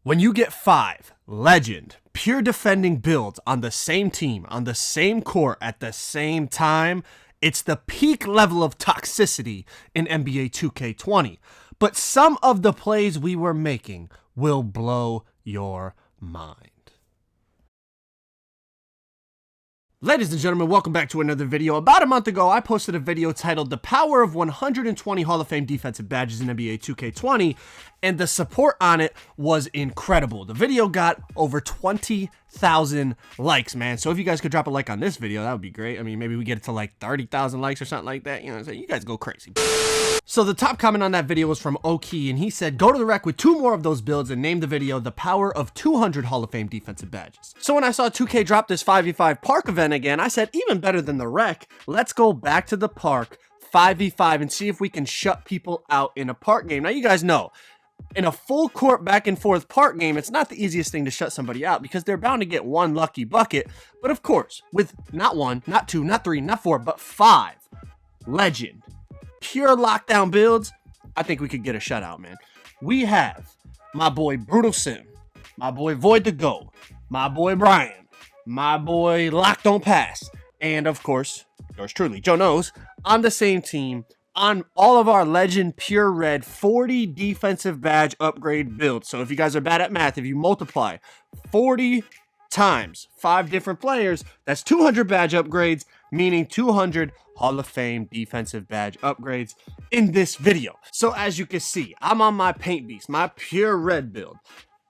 When you get 5 legend, pure defending builds on the same team, on the same court, at the same time, it's the peak level of toxicity in NBA 2K20. But some of the plays we were making will blow your mind. Ladies and gentlemen, welcome back to another video. About a month ago, I posted a video titled The Power of 120 Hall of Fame Defensive Badges in NBA 2K20, and the support on it was incredible. The video got over 20,000 likes, man. So if you guys could drop a like on this video, that would be great. I mean, maybe we get it to like 30,000 likes or something like that. You know what I'm saying? You guys go crazy. So the top comment on that video was from Oki, and he said, go to the rec with 2 more of those builds and name the video The Power of 200 Hall of Fame Defensive Badges. So when I saw 2K drop this 5v5 park event again, I said, even better than the rec, let's go back to the park 5v5 and see if we can shut people out in a park game. Now you guys know, in a full court back and forth park game, it's not the easiest thing to shut somebody out because they're bound to get one lucky bucket. But of course, with not 1, not 2, not 3, not 4, but 5 legend pure lockdown builds, I think we could get a shutout, man. We have my boy Brutal Sim, my boy Void to Go, my boy Brian, my boy Lock Don't Pass, and of course, yours truly, Joe Knows, on the same team on all of our legend pure red 40 defensive badge upgrade builds. So if you guys are bad at math, if you multiply 40 times 5 different players, that's 200 badge upgrades, meaning 200 Hall of Fame defensive badge upgrades in this video. So as you can see, I'm on my Paint Beast, my pure red build.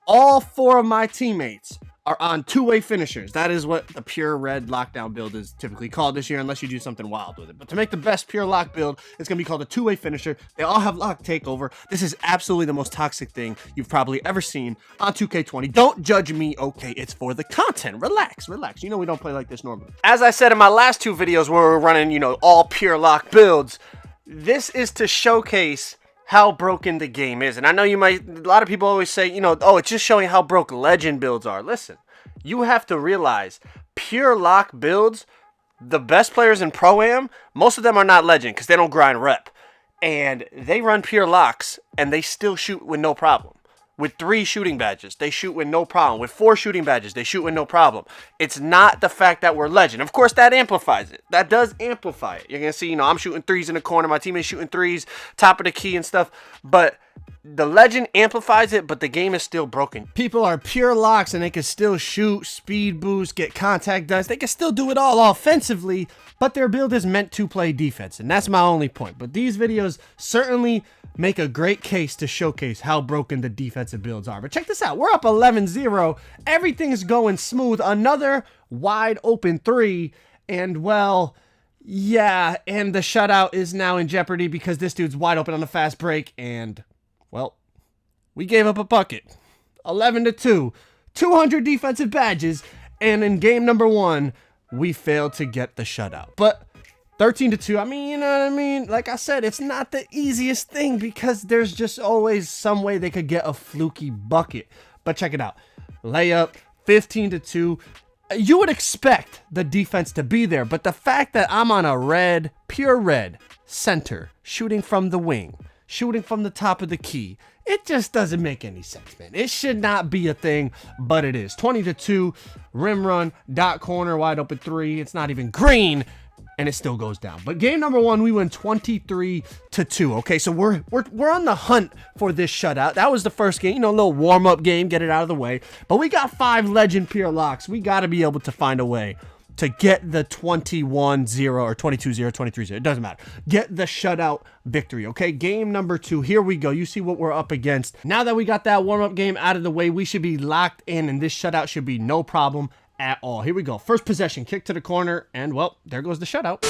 All 4 of my teammates are on two-way finishers. That is what the pure red lockdown build is typically called this year, unless you do something wild with it. But to make the best pure lock build, it's going to be called a two-way finisher. They all have lock takeover. This is absolutely the most toxic thing you've probably ever seen on 2K20. Don't judge me, okay? It's for the content. Relax, relax. You know we don't play like this normally. As I said in my last 2 videos where we're running, you know, all pure lock builds, this is to showcase how broken the game is. And I know a lot of people always say, you know, oh, it's just showing how broke legend builds are. Listen, you have to realize pure lock builds, the best players in Pro-Am, most of them are not legend because they don't grind rep. And they run pure locks and they still shoot with no problem. With 3 shooting badges, they shoot with no problem. With 4 shooting badges, they shoot with no problem. It's not the fact that we're legend. Of course, that amplifies it. That does amplify it. You're going to see, you know, I'm shooting 3s in the corner. My teammate's shooting 3s, top of the key and stuff. But the legend amplifies it, but the game is still broken. People are pure locks and they can still shoot, speed boost, get contact duns. They can still do it all offensively, but their build is meant to play defense. And that's my only point. But these videos certainly make a great case to showcase how broken the defensive builds are. But check this out. We're up 11-0. Everything's going smooth. Another wide open 3. And well, yeah, and the shutout is now in jeopardy because this dude's wide open on the fast break. And well, we gave up a bucket. 11-2. 200 defensive badges. And in game number 1, we failed to get the shutout. But 13-2, I mean, you know what I mean? Like I said, it's not the easiest thing because there's just always some way they could get a fluky bucket. But check it out. Layup, 15-2. You would expect the defense to be there, but the fact that I'm on a red, pure red center, shooting from the wing, shooting from the top of the key, it just doesn't make any sense, man. It should not be a thing, but it is. 20-2, rim run, dot corner, wide open 3. It's not even green. And it still goes down. But game number 1, we win 23-2. Okay, so we're on the hunt for this shutout. That was the first game, you know, a little warm-up game, get it out of the way. But we got 5 legend pure locks. We got to be able to find a way to get the 21-0 or 22-0, 23-0. It doesn't matter. Get the shutout victory, okay? Game number 2. Here we go. You see what we're up against. Now that we got that warm-up game out of the way, we should be locked in, and this shutout should be no problem at all. Here we go. First possession, kick to the corner, and well, there goes the shutout.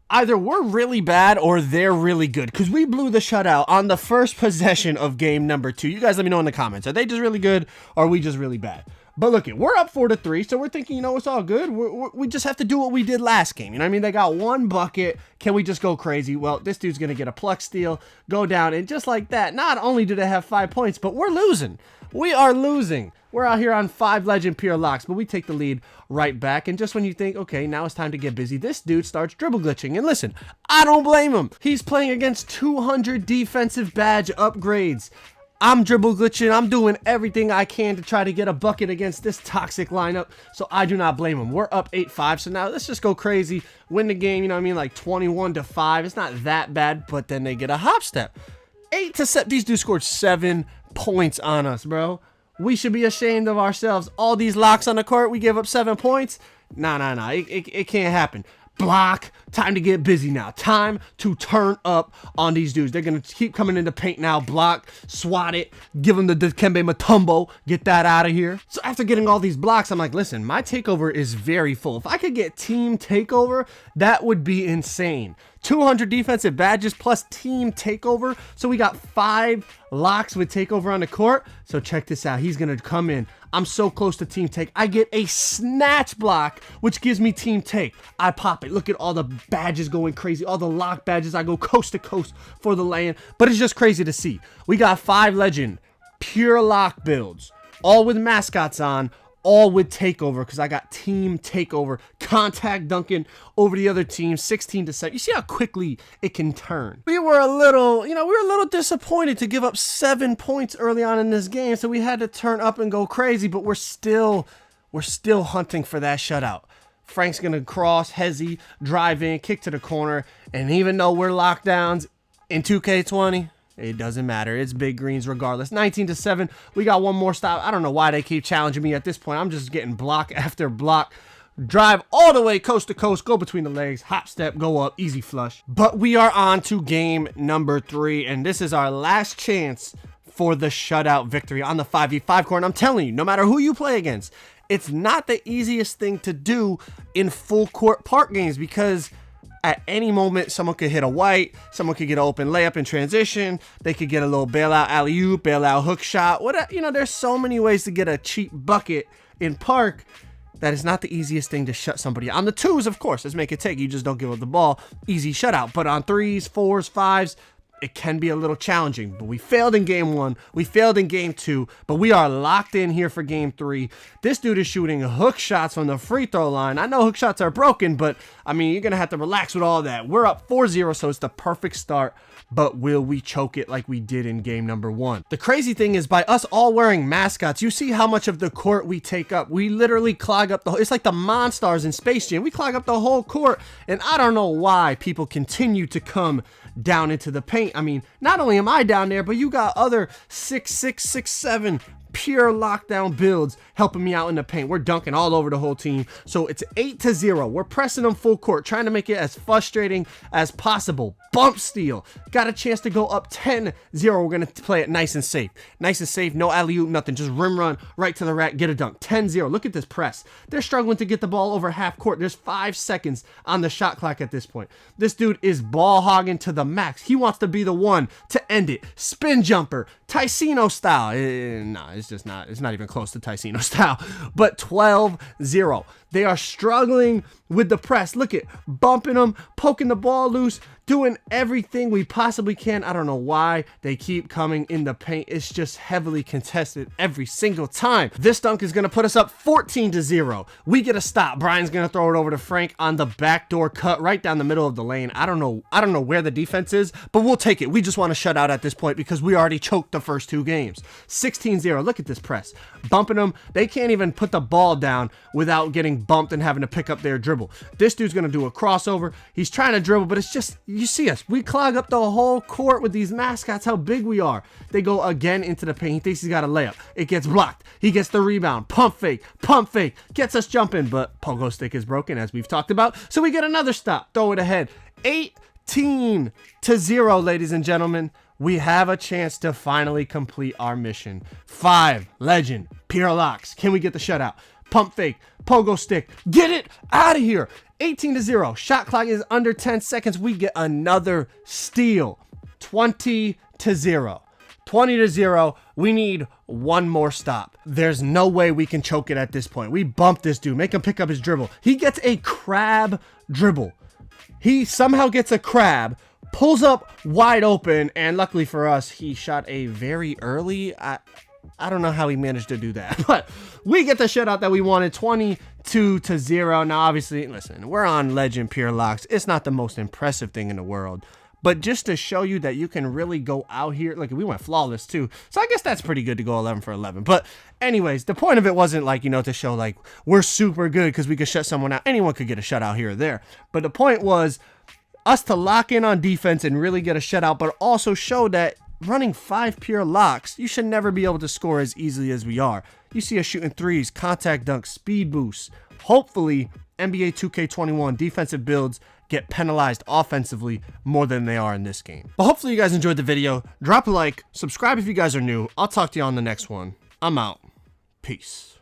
Either we're really bad or they're really good because we blew the shutout on the first possession of game number 2. You guys let me know in the comments. Are they just really good or are we just really bad? But look, we're up 4-3, so we're thinking, you know, it's all good. We just have to do what we did last game. You know what I mean? They got 1 bucket. Can we just go crazy? Well, this dude's going to get a pluck steal, go down, and just like that, not only do they have 5 points, but we're losing. We are losing. We're out here on 5 legend pure locks, but we take the lead right back. And just when you think, okay, now it's time to get busy, this dude starts dribble glitching. And listen, I don't blame him. He's playing against 200 defensive badge upgrades. I'm dribble glitching. I'm doing everything I can to try to get a bucket against this toxic lineup. So I do not blame them. We're up 8-5. So now let's just go crazy. Win the game, you know what I mean? Like 21-5. It's not that bad, but then they get a hop step. 8-7. These dudes scored 7 points on us, bro. We should be ashamed of ourselves. All these locks on the court, we give up 7 points. Nah. It can't happen. Block. Time to get busy now. Time to turn up on these dudes. They're going to keep coming into paint now. Block. Swat it. Give them the Dikembe Mutombo. Get that out of here. So after getting all these blocks, I'm like, listen, my takeover is very full. If I could get team takeover, that would be insane. 200 defensive badges plus team takeover. So we got 5 locks with takeover on the court. So check this out. He's going to come in. I'm so close to team take. I get a snatch block, which gives me team take. I pop it. Look at all the badges going crazy. All the lock badges. I go coast to coast for the lane. But it's just crazy to see. We got 5 legend pure lock builds, all with mascots on, all with takeover, because I got team takeover, contact dunking over the other team, 16-7. You see how quickly it can turn. We were a little disappointed to give up 7 points early on in this game, so we had to turn up and go crazy, but we're still hunting for that shutout. Frank's gonna cross, hezzy, drive in, kick to the corner, and even though we're lockdowns in 2K20, it doesn't matter. It's big greens regardless. 19-7. We got one more stop. I don't know why they keep challenging me at this point. I'm just getting block after block. Drive all the way coast to coast. Go between the legs. Hop step. Go up. Easy flush. But we are on to game number 3. And this is our last chance for the shutout victory on the 5v5 court. And I'm telling you, no matter who you play against, it's not the easiest thing to do in full court park games, because at any moment, someone could hit a white, someone could get an open layup in transition, they could get a little bailout alley-oop, bailout hook shot, whatever. You know, there's so many ways to get a cheap bucket in park that is not the easiest thing to shut somebody out. On the 2s, of course, let's make it take. You just don't give up the ball. Easy shutout. But on 3s, 4s, 5s, it can be a little challenging. But we failed in game 1. We failed in game 2. But we are locked in here for game 3. This dude is shooting hook shots from the free throw line. I know hook shots are broken, but I mean, you're going to have to relax with all that. We're up 4-0, so it's the perfect start. But will we choke it like we did in game number 1? The crazy thing is, by us all wearing mascots, you see how much of the court we take up. We literally clog up the whole, it's like the Monstars in Space Jam. We clog up the whole court, and I don't know why people continue to come down into the paint. I mean, not only am I down there, but you got other 6'6", 6'7" pure lockdown builds helping me out in the paint. We're dunking all over the whole team. So it's 8-0. We're pressing them full court, trying to make it as frustrating as possible. Bump steal. Got a chance to go up 10-0. We're going to play it nice and safe. Nice and safe. No alley-oop, nothing. Just rim run right to the rack. Get a dunk. 10-0. Look at this press. They're struggling to get the ball over half court. There's 5 seconds on the shot clock at this point. This dude is ball hogging to the max. He wants to be the one to end it. Spin jumper. Ticino style. Nah, it's just not. It's not even close to Ticino style. But 12-0. They are struggling with the press. Look at bumping them, poking the ball loose, doing everything we possibly can. I don't know why they keep coming in the paint. It's just heavily contested every single time. This dunk is going to put us up 14-0. We get a stop. Brian's going to throw it over to Frank on the backdoor cut right down the middle of the lane. I don't know where the defense is, but we'll take it. We just want to shut out at this point because we already choked the first 2 games. 16-0. Look at this press. Bumping them. They can't even put the ball down without getting bumped and having to pick up their dribble. This dude's going to do a crossover. He's trying to dribble, but it's just, you see us. We clog up the whole court with these mascots, how big we are. They go again into the paint. He thinks he's got a layup. It gets blocked. He gets the rebound. Pump fake. Gets us jumping, but pogo stick is broken, as we've talked about. So we get another stop. Throw it ahead. 18-0, ladies and gentlemen. We have a chance to finally complete our mission. 5 legend pure locks. Can we get the shutout? Pump fake, pogo stick, get it out of here. 18-0. Shot clock is under 10 seconds. We get another steal. 20-0. 20-0. We need one more stop. There's no way we can choke it at this point. We bump this dude, make him pick up his dribble. He gets a crab dribble. He somehow gets a crab, pulls up wide open, and luckily for us, he shot a very early. I don't know how he managed to do that, but we get the shutout that we wanted, 22-0. Now, obviously, listen, we're on Legend Pure Locks. It's not the most impressive thing in the world, but just to show you that you can really go out here. Like, we went flawless too, so I guess that's pretty good to go 11 for 11. But anyways, the point of it wasn't like, you know, to show like we're super good because we could shut someone out. Anyone could get a shutout here or there, but the point was us to lock in on defense and really get a shutout, but also show that running 5 pure locks, you should never be able to score as easily as we are. You see us shooting threes, contact dunks, speed boosts. Hopefully, NBA 2K21 defensive builds get penalized offensively more than they are in this game. But hopefully you guys enjoyed the video. Drop a like, subscribe if you guys are new. I'll talk to you on the next one. I'm out. Peace.